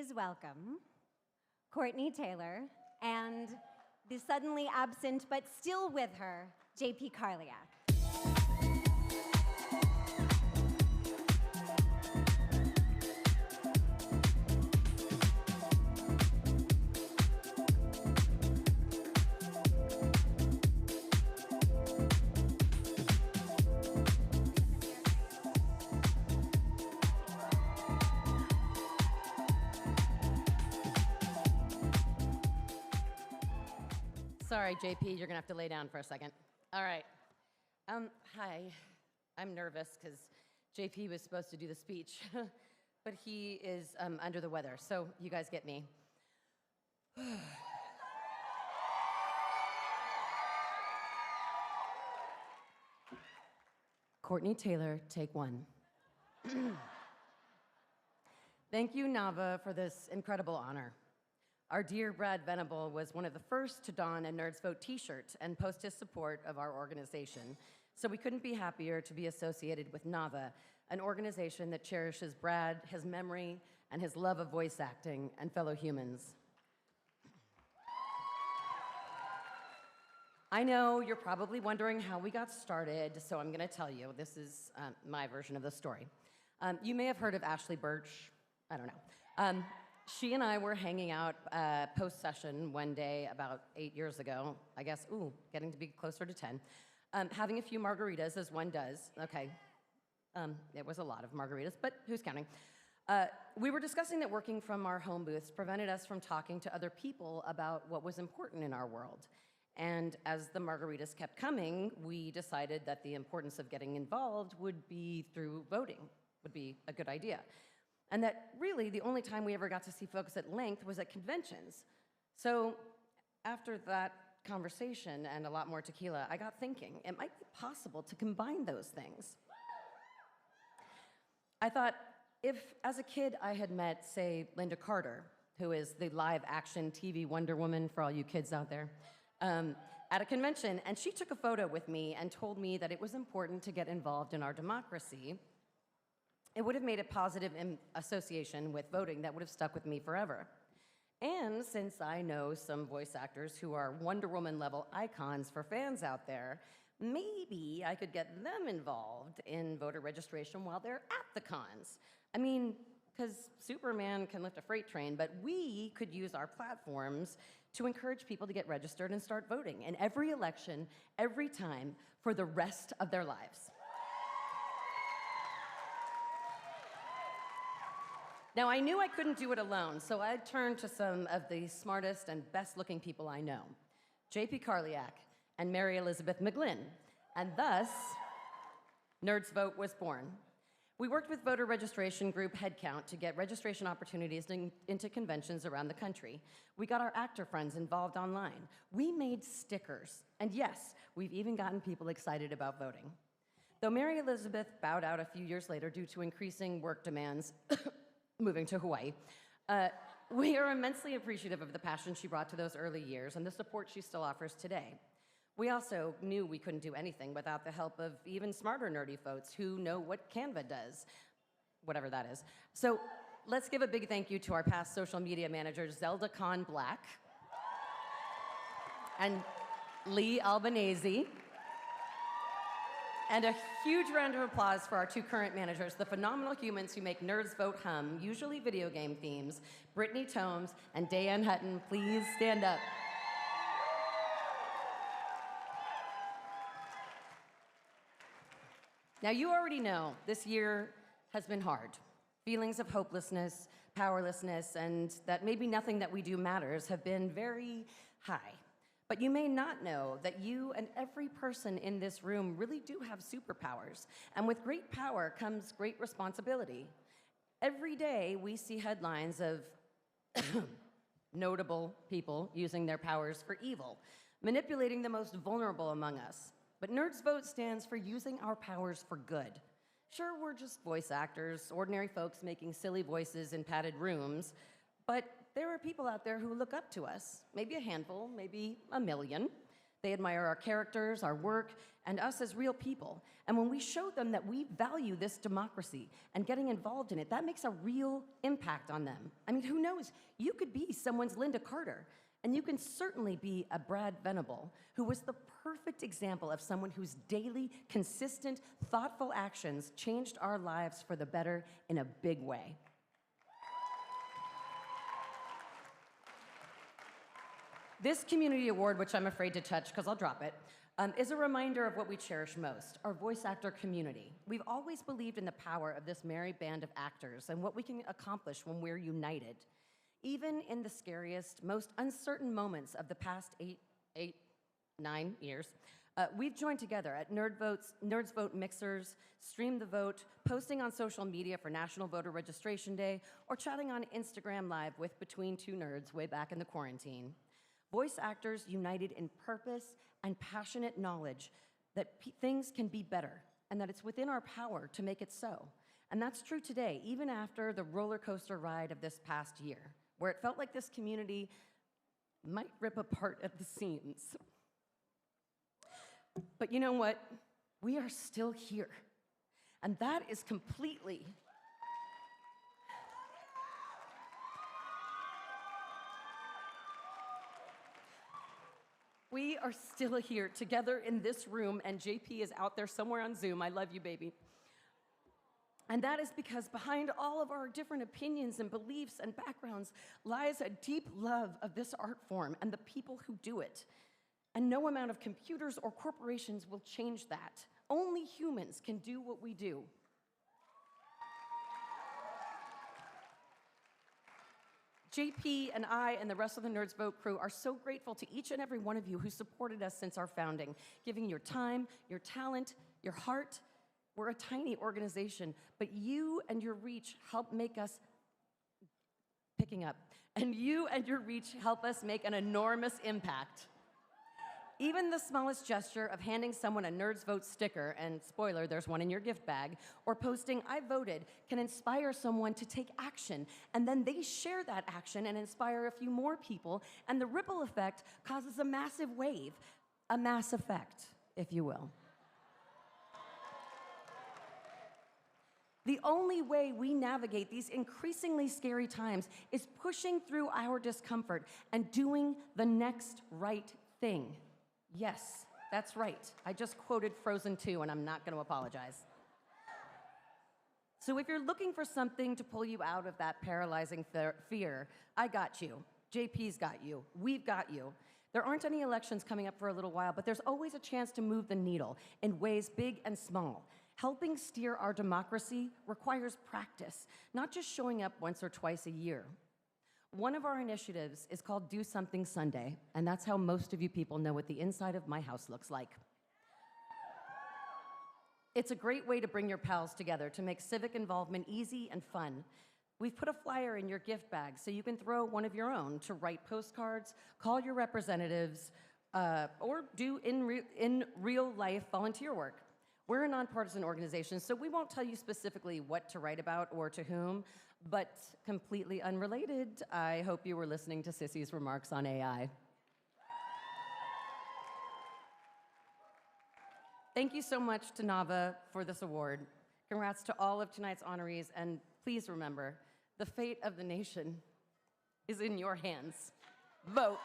please welcome Courtney Taylor and the suddenly absent but still with her, JP Karliak. Sorry, JP, you're gonna have to lay down for a second. All right. Hi. I'm nervous because JP was supposed to do the speech, but he is under the weather, so you guys get me. Courtney Taylor, take one. Thank you, NAVA, for this incredible honor. Our dear Brad Venable was one of the first to don a NerdsVote t-shirt and post his support of our organization, so we couldn't be happier to be associated with NAVA, an organization that cherishes Brad, his memory, and his love of voice acting and fellow humans. I know you're probably wondering how we got started, so I'm gonna tell you. This is my version of the story. You may have heard of Ashley Birch. I don't know. She and I were hanging out post-session one day about 8 years ago, I guess, getting to be closer to 10, having a few margaritas, as one does. Okay, it was a lot of margaritas, but who's counting? We were discussing that working from our home booths prevented us from talking to other people about what was important in our world. And as the margaritas kept coming, we decided that the importance of getting involved would be through voting, would be a good idea. And that really the only time we ever got to see folks at length was at conventions. So after that conversation and a lot more tequila, I got thinking, it might be possible to combine those things. I thought, if as a kid I had met, say, Linda Carter, who is the live action TV Wonder Woman for all you kids out there, at a convention, and she took a photo with me and told me that it was important to get involved in our democracy, it would have made a positive association with voting that would have stuck with me forever. And since I know some voice actors who are Wonder Woman-level icons for fans out there, maybe I could get them involved in voter registration while they're at the cons. I mean, because Superman can lift a freight train, but we could use our platforms to encourage people to get registered and start voting in every election, every time, for the rest of their lives. Now, I knew I couldn't do it alone, so I turned to some of the smartest and best-looking people I know, JP Karliak and Mary Elizabeth McGlynn, and thus, NerdsVote was born. We worked with voter registration group Headcount to get registration opportunities into conventions around the country. We got our actor friends involved online. We made stickers, and yes, we've even gotten people excited about voting. Though Mary Elizabeth bowed out a few years later due to increasing work demands, moving to Hawaii, we are immensely appreciative of the passion she brought to those early years and the support she still offers today. We also knew we couldn't do anything without the help of even smarter nerdy folks who know what Canva does, whatever that is. So let's give a big thank you to our past social media managers, Zelda Khan Black and Lee Albanese. And a huge round of applause for our two current managers, the phenomenal humans who make NerdsVote hum, usually video game themes, Brittany Tomes and Dayan Hutton. Please stand up. Now, you already know this year has been hard. Feelings of hopelessness, powerlessness, and that maybe nothing that we do matters have been very high. But you may not know that you and every person in this room really do have superpowers. And with great power comes great responsibility. Every day we see headlines of notable people using their powers for evil, manipulating the most vulnerable among us. But NerdsVote stands for using our powers for good. Sure, we're just voice actors, ordinary folks making silly voices in padded rooms, but there are people out there who look up to us, maybe a handful, maybe a million, They admire our characters, our work, and us as real people. And when we show them that we value this democracy and getting involved in it, that makes a real impact on them. I mean, who knows? You could be someone's Linda Carter, and you can certainly be a Brad Venable, who was the perfect example of someone whose daily, consistent, thoughtful actions changed our lives for the better in a big way. This community award, which I'm afraid to touch because I'll drop it, is a reminder of what we cherish most, our voice actor community. We've always believed in the power of this merry band of actors and what we can accomplish when we're united. Even in the scariest, most uncertain moments of the past 9 years, we've joined together at NerdsVote mixers, Stream the Vote, posting on social media for National Voter Registration Day, or chatting on Instagram Live with Between Two Nerds way back in the quarantine. Voice actors united in purpose and passionate knowledge that things can be better and that it's within our power to make it so. And that's true today, even after the roller coaster ride of this past year, where it felt like this community might rip apart at the seams. But you know what? We are still here. And that is completely We are still here together in this room, and JP is out there somewhere on Zoom. I love you, baby. And that is because behind all of our different opinions and beliefs and backgrounds lies a deep love of this art form and the people who do it. And no amount of computers or corporations will change that. Only humans can do what we do. JP and I and the rest of the NerdsVote crew are so grateful to each and every one of you who supported us since our founding, giving your time, your talent, your heart. We're a tiny organization, but you and your reach help make us, and you and your reach help us make an enormous impact. Even the smallest gesture of handing someone a NerdsVote sticker, and spoiler, there's one in your gift bag, or posting, "I voted," can inspire someone to take action, and then they share that action and inspire a few more people, and the ripple effect causes a massive wave, a mass effect, if you will. The only way we navigate these increasingly scary times is pushing through our discomfort and doing the next right thing. Yes, that's right. I just quoted Frozen 2, and I'm not going to apologize. So if you're looking for something to pull you out of that paralyzing fear, I got you. JP's got you. We've got you. There aren't any elections coming up for a little while, but there's always a chance to move the needle in ways big and small. Helping steer our democracy requires practice, not just showing up once or twice a year. One of our initiatives is called Do Something Sunday, and that's how most of you people know what the inside of my house looks like. It's a great way to bring your pals together to make civic involvement easy and fun. We've put a flyer in your gift bag so you can throw one of your own to write postcards, call your representatives, or do in real life volunteer work. We're a nonpartisan organization, so we won't tell you specifically what to write about or to whom, but completely unrelated, I hope you were listening to Sissy's remarks on AI. Thank you so much to NAVA for this award. Congrats to all of tonight's honorees, and please remember, the fate of the nation is in your hands. Vote.